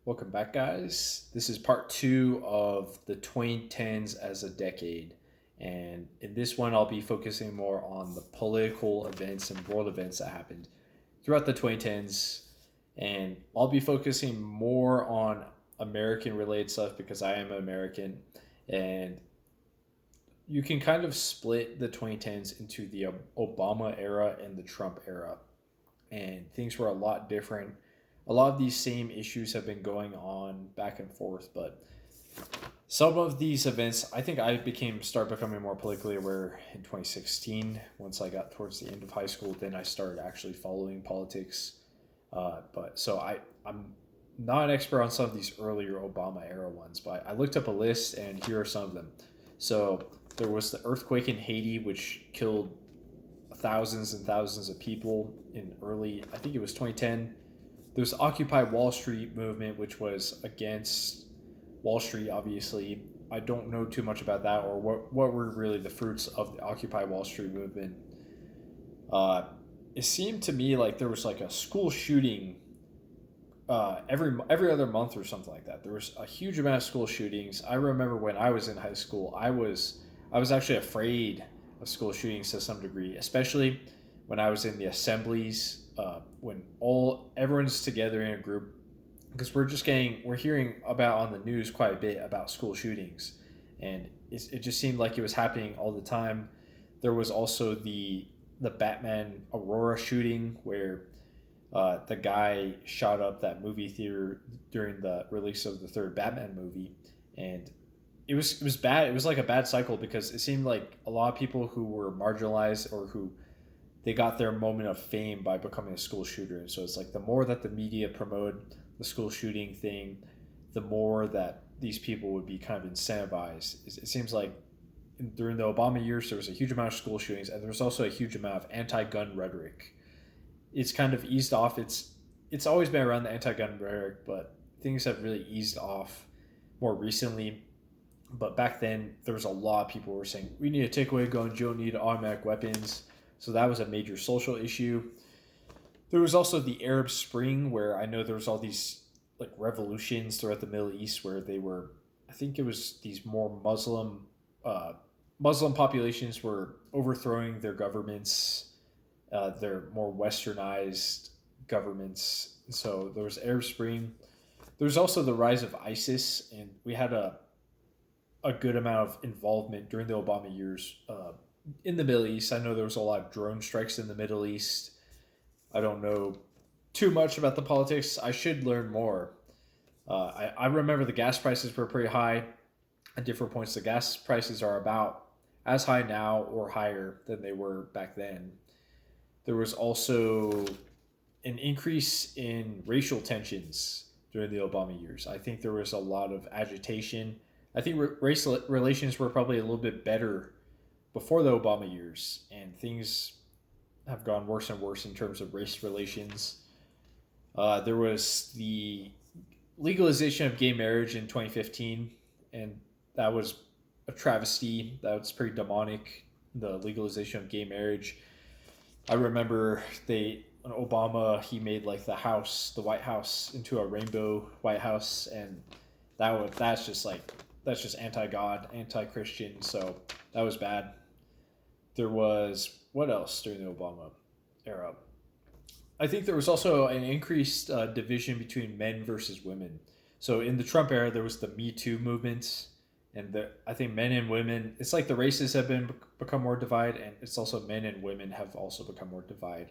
Welcome back, guys. This is part two of the 2010s as a decade. And in this one, I'll be focusing more on the political events and world events that happened throughout the 2010s. And I'll be focusing more on American related stuff because I am American. And you can kind of split the 2010s into the Obama era and the Trump era. And things were a lot different. A lot of these same issues have been going on back and forth, but some of these events, I think I start becoming more politically aware in 2016. Once I got towards the end of high school, then I started actually following politics. I'm not an expert on some of these earlier Obama era ones, but I looked up a list, and here are some of them. So there was the earthquake in Haiti, which killed thousands and thousands of people in early, I think it was 2010. There's the Occupy Wall Street movement, which was against Wall Street, obviously. I don't know too much about that or what were really the fruits of the Occupy Wall Street movement. Uh, it seemed to me like there was like a school shooting every other month or something like that. There was a huge amount of school shootings. I remember when I was in high school, I was actually afraid of school shootings to some degree, especially when I was in the assemblies, when everyone's together in a group, because we're hearing about on the news quite a bit about school shootings, and it just seemed like it was happening all the time. There was also the Batman Aurora shooting where the guy shot up that movie theater during the release of the third Batman movie, and it was bad. It was like a bad cycle because it seemed like a lot of people who were marginalized or who they got their moment of fame by becoming a school shooter. And so it's like the more that the media promote the school shooting thing, the more that these people would be kind of incentivized. It seems like during the Obama years, there was a huge amount of school shootings, and there was also a huge amount of anti-gun rhetoric. It's kind of eased off. It's always been around the anti-gun rhetoric, but things have really eased off more recently. But back then, there was a lot of people who were saying, we need to take away guns, you don't need automatic weapons. So that was a major social issue. There was also the Arab Spring, where I know there was all these like revolutions throughout the Middle East where they were, I think it was these more Muslim populations were overthrowing their governments, their more westernized governments. So there was Arab Spring. There was also the rise of ISIS, and we had a good amount of involvement during the Obama years in the Middle East. I know there was a lot of drone strikes in the Middle East. I don't know too much about the politics. I should learn more. I remember the gas prices were pretty high at different points. The gas prices are about as high now or higher than they were back then. There was also an increase in racial tensions during the Obama years. I think there was a lot of agitation. I think race relations were probably a little bit better before the Obama years, and things have gone worse and worse in terms of race relations. There was the legalization of gay marriage in 2015, and that was a travesty. That was pretty demonic, the legalization of gay marriage. I remember Obama, he made like the White House into a rainbow White House, and that's just anti-God, anti-Christian, so that was bad. There was, what else during the Obama era? I think there was also an increased division between men versus women. So in the Trump era, there was the Me Too movement, and I think men and women, it's like the races have become more divided, and it's also men and women have also become more divided.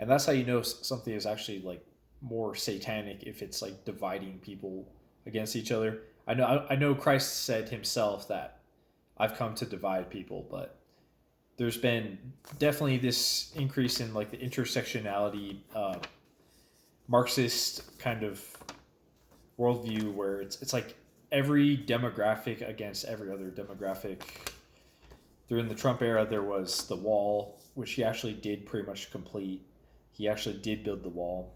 And that's how you know something is actually like more satanic, if it's like dividing people against each other. I know Christ said himself that I've come to divide people, but there's been definitely this increase in like the intersectionality, Marxist kind of worldview where it's like every demographic against every other demographic. During the Trump era, there was the wall, which he actually did pretty much complete. He actually did build the wall.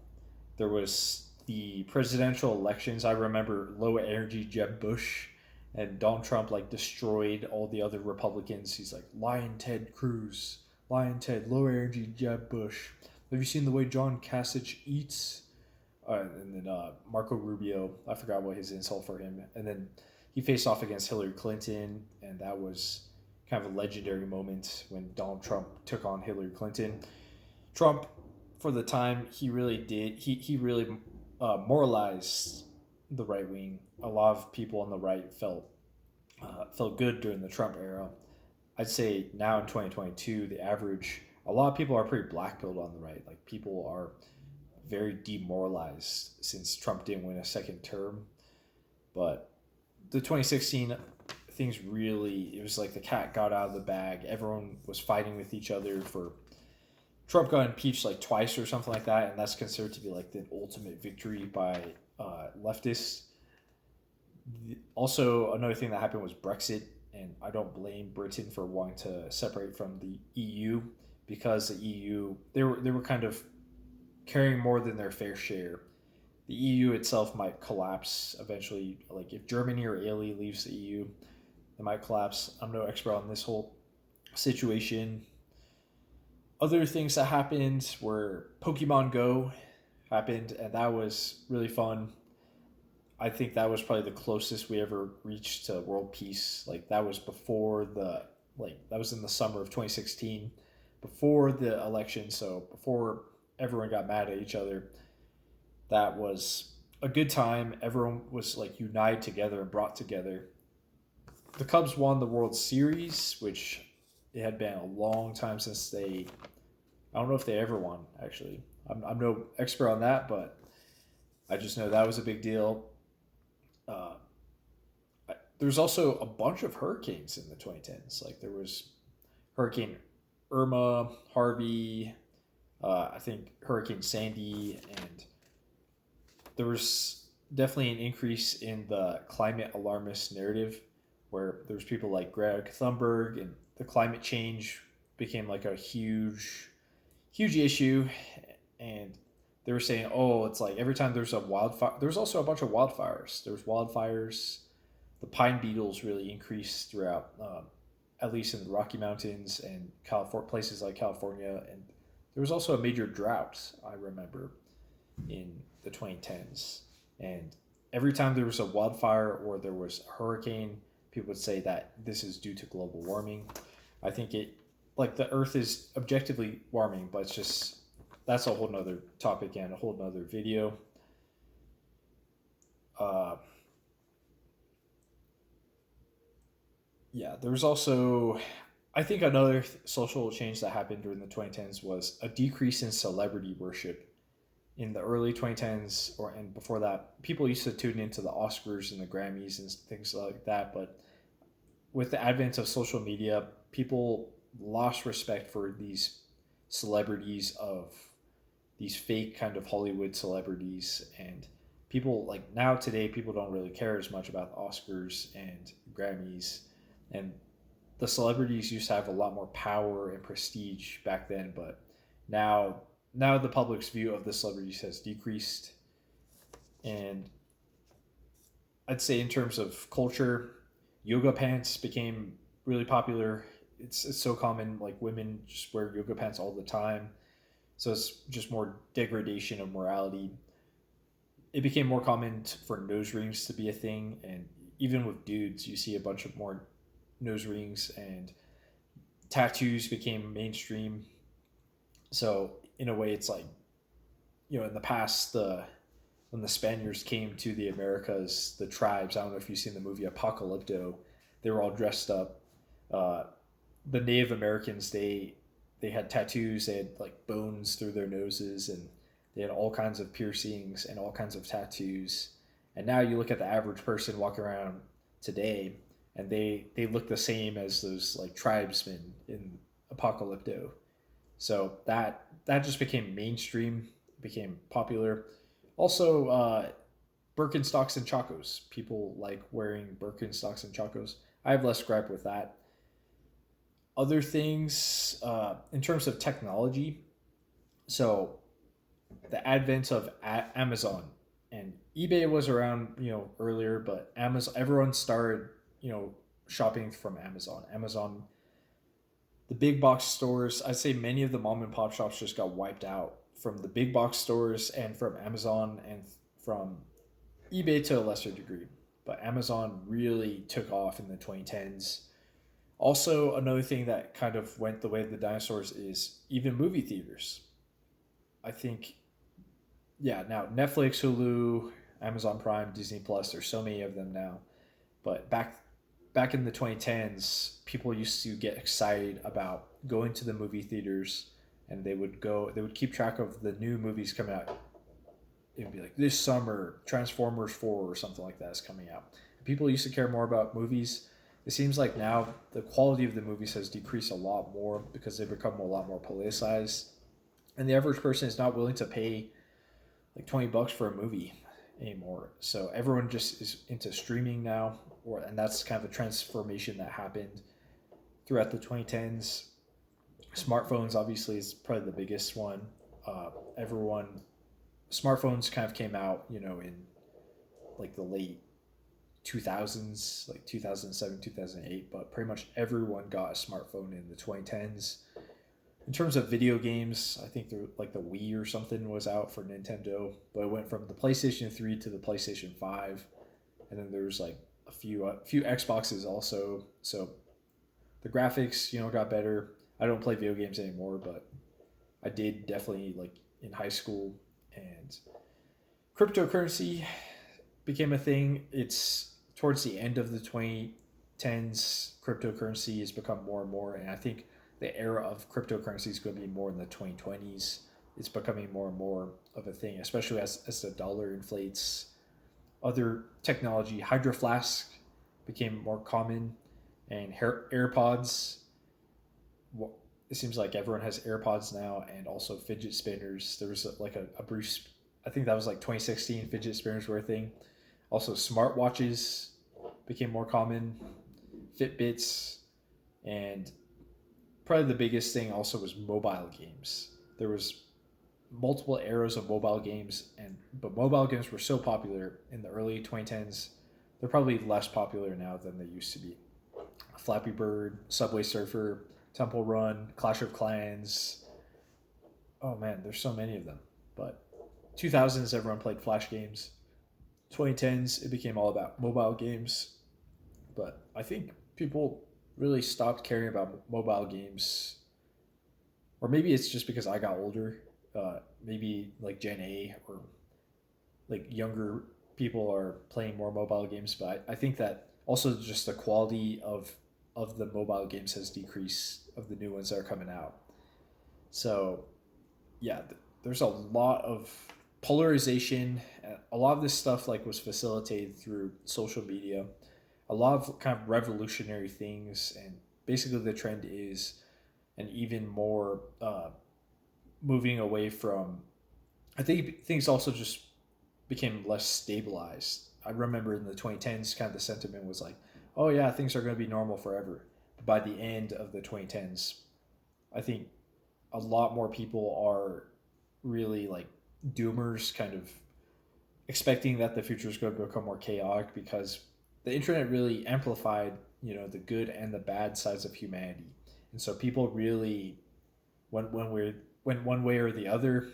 There was the presidential elections. I remember low energy Jeb Bush and Donald Trump like destroyed all the other Republicans. He's like Lion Ted Cruz, Lion Ted, low energy Jeb Bush. Have you seen the way John Kasich eats? and then Marco Rubio, I forgot what his insult for him, and then he faced off against Hillary Clinton, and that was kind of a legendary moment when Donald Trump took on Hillary Clinton. Trump, for the time, he really did. He really moralized the right wing. A lot of people on the right felt good during the Trump era. I'd say now in 2022, the average, a lot of people are pretty black-pilled on the right. Like, people are very demoralized since Trump didn't win a second term. But the 2016 things really, it was like the cat got out of the bag. Everyone was fighting with each other for Trump got impeached like twice or something like that, and that's considered to be like the ultimate victory by leftists. Also, another thing that happened was Brexit, and I don't blame Britain for wanting to separate from the EU, because the EU, they were kind of carrying more than their fair share. The EU itself might collapse eventually. Like, if Germany or Italy leaves the EU, they might collapse. I'm no expert on this whole situation. Other things that happened were Pokemon Go happened, and that was really fun. I think that was probably the closest we ever reached to world peace. Like, that was before that was in the summer of 2016, before the election, so before everyone got mad at each other. That was a good time. Everyone was like united together and brought together. The Cubs won the World Series, which it had been a long time since they. I don't know if they ever won, actually. I'm no expert on that, but I just know that was a big deal. There's also a bunch of hurricanes in the 2010s. Like, there was Hurricane Irma, Harvey, I think Hurricane Sandy, and there was definitely an increase in the climate alarmist narrative, where there's people like Greg Thunberg, and the climate change became like a huge issue. And they were saying, oh, it's like every time there's a wildfire, there's also a bunch of wildfires. There's wildfires. The pine beetles really increased throughout, at least in the Rocky Mountains and places like California. And there was also a major drought, I remember, in the 2010s. And every time there was a wildfire or there was a hurricane, people would say that this is due to global warming. I think the Earth is objectively warming, but it's just, that's a whole nother topic and a whole nother video. There was also, I think another social change that happened during the 2010s was a decrease in celebrity worship. In the early 2010s, and before that, people used to tune into the Oscars and the Grammys and things like that, but with the advent of social media, people lost respect for these celebrities, of these fake kind of Hollywood celebrities. And people, like, now today, people don't really care as much about the Oscars and Grammys, and the celebrities used to have a lot more power and prestige back then, but now the public's view of the celebrities has decreased. And I'd say in terms of culture, yoga pants became really popular. It's so common, like, women just wear yoga pants all the time. So it's just more degradation of morality. It became more common for nose rings to be a thing, and even with dudes, you see a bunch of more nose rings, and tattoos became mainstream. So in a way, it's like, in the past, when the Spaniards came to the Americas, the tribes, I don't know if you've seen the movie Apocalypto, they were all dressed up. The Native Americans, they had tattoos, they had like bones through their noses, and they had all kinds of piercings and all kinds of tattoos. And now you look at the average person walking around today, and they look the same as those like tribesmen in Apocalypto. So that just became mainstream, became popular. Also, Birkenstocks and Chacos. People like wearing Birkenstocks and Chacos. I have less gripe with that. Other things, in terms of technology, so the advent of Amazon, and eBay was around, earlier, but Amazon, everyone started, shopping from Amazon. Amazon, the big box stores, I'd say many of the mom and pop shops just got wiped out. from the big box stores and from Amazon and from eBay to a lesser degree. But Amazon really took off in the 2010s. Also, another thing that kind of went the way of the dinosaurs is even movie theaters. I think, yeah, now Netflix, Hulu, Amazon Prime, Disney Plus, there's so many of them now. But back in the 2010s, people used to get excited about going to the movie theaters, and they would keep track of the new movies coming out. It would be like this summer Transformers 4 or something like that is coming out. People used to care more about movies. It seems like now the quality of the movies has decreased a lot more because they've become a lot more politicized, and the average person is not willing to pay like $20 for a movie anymore. So everyone just is into streaming now, and that's kind of a transformation that happened throughout the 2010s. Smartphones obviously is probably the biggest one. Everyone Smartphones kind of came out, in like the late 2000s, like 2007, 2008, but pretty much everyone got a smartphone in the 2010s. In terms of video games, I think like the Wii or something was out for Nintendo, but it went from the PlayStation 3 to the PlayStation 5, and then there's like a few Xboxes also. So the graphics, got better. I don't play video games anymore, but I did definitely like in high school. And cryptocurrency became a thing. It's towards the end of the 2010s. Cryptocurrency has become more and more, and I think the era of cryptocurrency is going to be more in the 2020s. It's becoming more and more of a thing, especially as the dollar inflates. Other technology, Hydro Flask became more common, and AirPods. It seems like everyone has AirPods now, and also fidget spinners. There was like a brief, I think that was like 2016, fidget spinners were a thing. Also, smartwatches became more common, Fitbits, and probably the biggest thing also was mobile games. There was multiple eras of mobile games, but mobile games were so popular in the early 2010s. They're probably less popular now than they used to be. Flappy Bird, Subway Surfer, Temple Run, Clash of Clans. Oh man, there's so many of them. But 2000s, everyone played Flash games. 2010s, it became all about mobile games. But I think people really stopped caring about mobile games. Or maybe it's just because I got older. Maybe like Gen A or like younger people are playing more mobile games. But I think that also just the quality of the mobile games has decreased, of the new ones that are coming out. So yeah, there's a lot of polarization. A lot of this stuff like was facilitated through social media. A lot of kind of revolutionary things, and basically the trend is an even more moving away from. I think things also just became less stabilized. I remember in the 2010s, kind of the sentiment was like, "Oh yeah, things are going to be normal forever." But by the end of the 2010s, I think a lot more people are really like doomers, kind of expecting that the future is going to become more chaotic because the internet really amplified, the good and the bad sides of humanity, and so people really went one way or the other.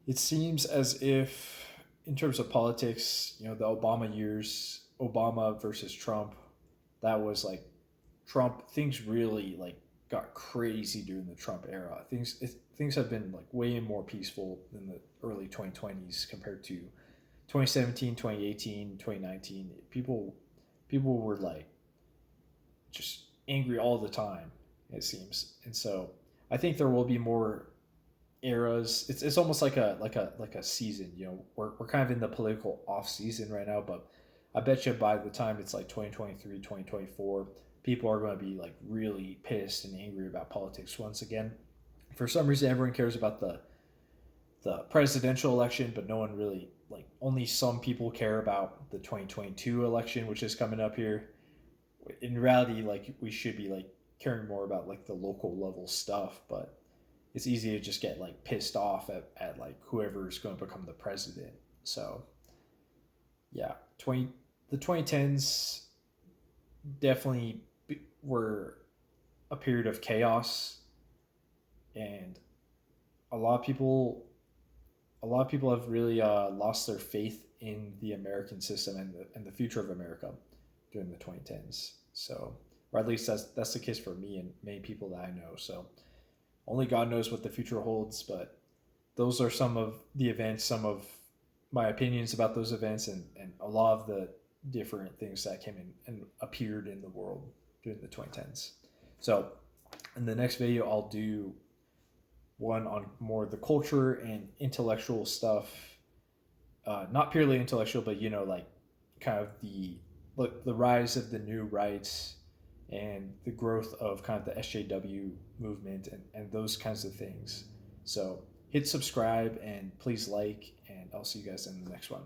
It seems as if, in terms of politics, the Obama years, Obama versus Trump, that was like Trump. Things really like got crazy during the Trump era. Things have been like way more peaceful in the early 2020s compared to 2017, 2018, 2019. People were like just angry all the time, it seems. And so I think there will be more eras. It's almost like a season. We're kind of in the political off season right now, but I bet you by the time it's like 2023, 2024, people are going to be like really pissed and angry about politics once again. For some reason, everyone cares about the presidential election, but no one really, like, only some people care about the 2022 election, which is coming up here. In reality, like, we should be like caring more about like the local level stuff, but it's easy to just get like pissed off at like whoever's going to become the president. So yeah, the 2010s definitely were a period of chaos, and a lot of people have really lost their faith in the American system and the future of America during the 2010s. So, or at least that's the case for me and many people that I know. So, only God knows what the future holds, but those are some of the events, some of my opinions about those events, and a lot of the different things that came in and appeared in the world during the 2010s. So, in the next video, I'll do one on more the culture and intellectual stuff. Not purely intellectual, but like kind of the rise of the new rights and the growth of kind of the SJW movement and those kinds of things. So hit subscribe and please like, and I'll see you guys in the next one.